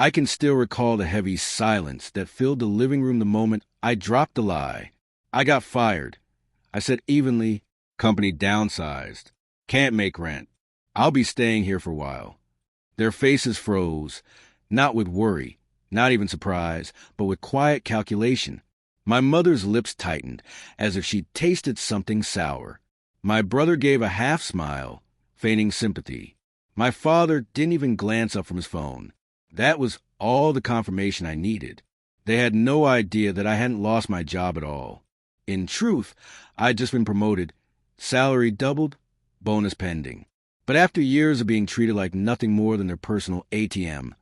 I can still recall the heavy silence that filled the living room the moment I dropped the lie. I got fired. I said evenly, company downsized. Can't make rent. I'll be staying here for a while. Their faces froze, not with worry, not even surprise, but with quiet calculation. My mother's lips tightened, as if she'd tasted something sour. My brother gave a half smile, feigning sympathy. My father didn't even glance up from his phone. That was all the confirmation I needed. They had no idea that I hadn't lost my job at all. In truth, I'd just been promoted, salary doubled, bonus pending. But after years of being treated like nothing more than their personal ATM,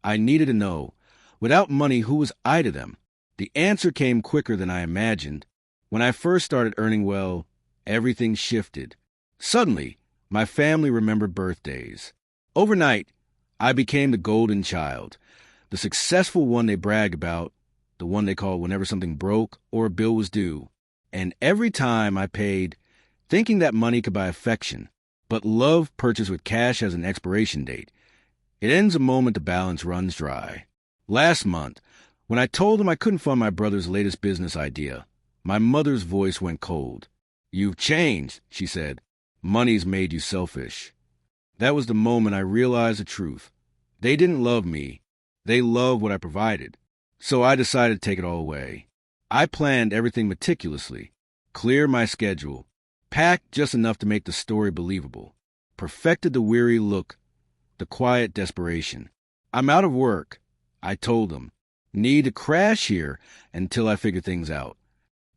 I needed to know, without money, who was I to them? The answer came quicker than I imagined. When I first started earning well, everything shifted. Suddenly, my family remembered birthdays. Overnight, I became the golden child, the successful one they brag about, the one they call whenever something broke or a bill was due. And every time I paid, thinking that money could buy affection, but love purchased with cash has an expiration date. It ends the moment the balance runs dry. Last month, when I told them I couldn't fund my brother's latest business idea, my mother's voice went cold. "You've changed," she said. "Money's made you selfish." That was the moment I realized the truth. They didn't love me. They loved what I provided. So I decided to take it all away. I planned everything meticulously, cleared my schedule, packed just enough to make the story believable, perfected the weary look, the quiet desperation. "I'm out of work," I told them. "Need to crash here until I figure things out."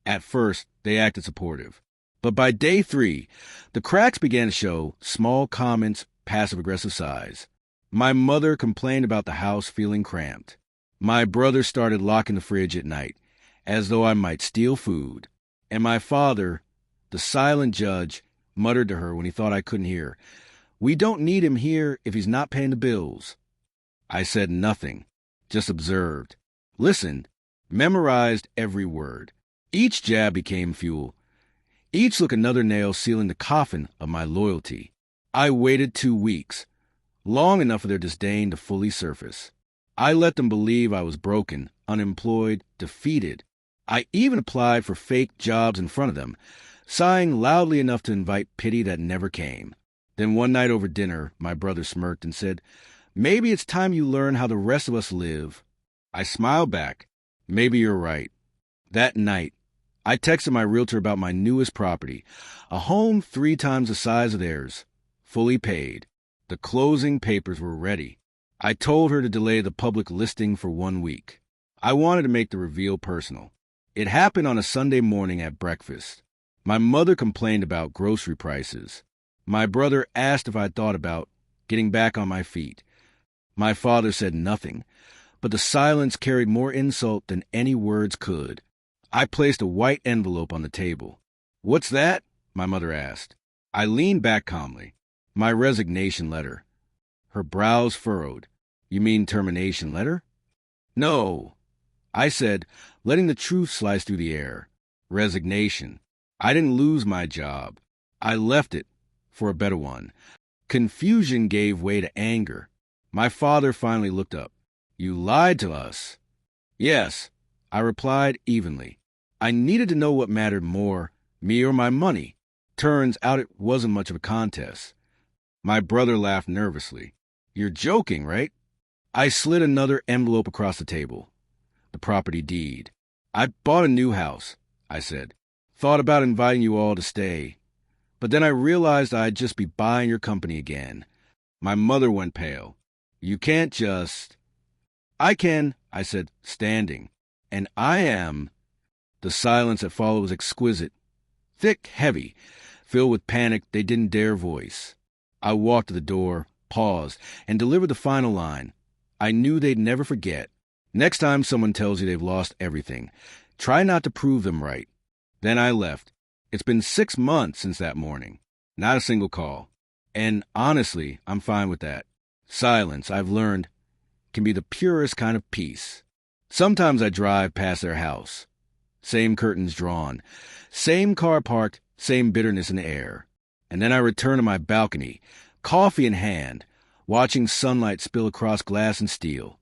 At first, they acted supportive. But by day 3, the cracks began to show, small comments, passive-aggressive sighs. My mother complained about the house feeling cramped. My brother started locking the fridge at night, as though I might steal food. And my father, the silent judge, muttered to her when he thought I couldn't hear, "We don't need him here if he's not paying the bills." I said nothing, just observed, listened, memorized every word. Each jab became fuel. Each look another nail sealing the coffin of my loyalty. I waited 2 weeks, long enough for their disdain to fully surface. I let them believe I was broken, unemployed, defeated. I even applied for fake jobs in front of them, sighing loudly enough to invite pity that never came. Then one night over dinner, my brother smirked and said, "Maybe it's time you learn how the rest of us live." I smiled back. "Maybe you're right." That night, I texted my realtor about my newest property, a home 3 times the size of theirs, fully paid. The closing papers were ready. I told her to delay the public listing for 1 week. I wanted to make the reveal personal. It happened on a Sunday morning at breakfast. My mother complained about grocery prices. My brother asked if I'd thought about getting back on my feet. My father said nothing, but the silence carried more insult than any words could. I placed a white envelope on the table. "What's that?" my mother asked. I leaned back calmly. "My resignation letter." Her brows furrowed. "You mean termination letter?" "No," I said, letting the truth slice through the air. "Resignation. I didn't lose my job. I left it for a better one." Confusion gave way to anger. My father finally looked up. "You lied to us." "Yes," I replied evenly. I needed to know what mattered more, me or my money. Turns out it wasn't much of a contest. My brother laughed nervously. "You're joking, right?" I slid another envelope across the table. The property deed. "I bought a new house," I said. "Thought about inviting you all to stay. But then I realized I'd just be buying your company again." My mother went pale. "You can't just—" "I can," I said, standing. "And I am—" The silence that followed was exquisite. Thick, heavy, filled with panic they didn't dare voice. I walked to the door, paused, and delivered the final line. I knew they'd never forget. "Next time someone tells you they've lost everything, try not to prove them right." Then I left. It's been 6 months since that morning. Not a single call. And honestly, I'm fine with that. Silence, I've learned, can be the purest kind of peace. Sometimes I drive past their house. Same curtains drawn. Same car parked, same bitterness in the air. And then I return to my balcony, coffee in hand, watching sunlight spill across glass and steel.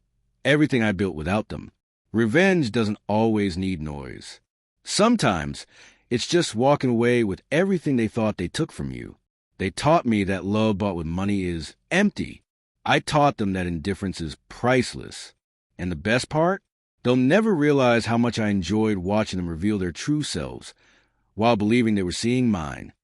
everything I built without them. Revenge doesn't always need noise. Sometimes it's just walking away with everything they thought they took from you. They taught me that love bought with money is empty. I taught them that indifference is priceless. And the best part? They'll never realize how much I enjoyed watching them reveal their true selves while believing they were seeing mine.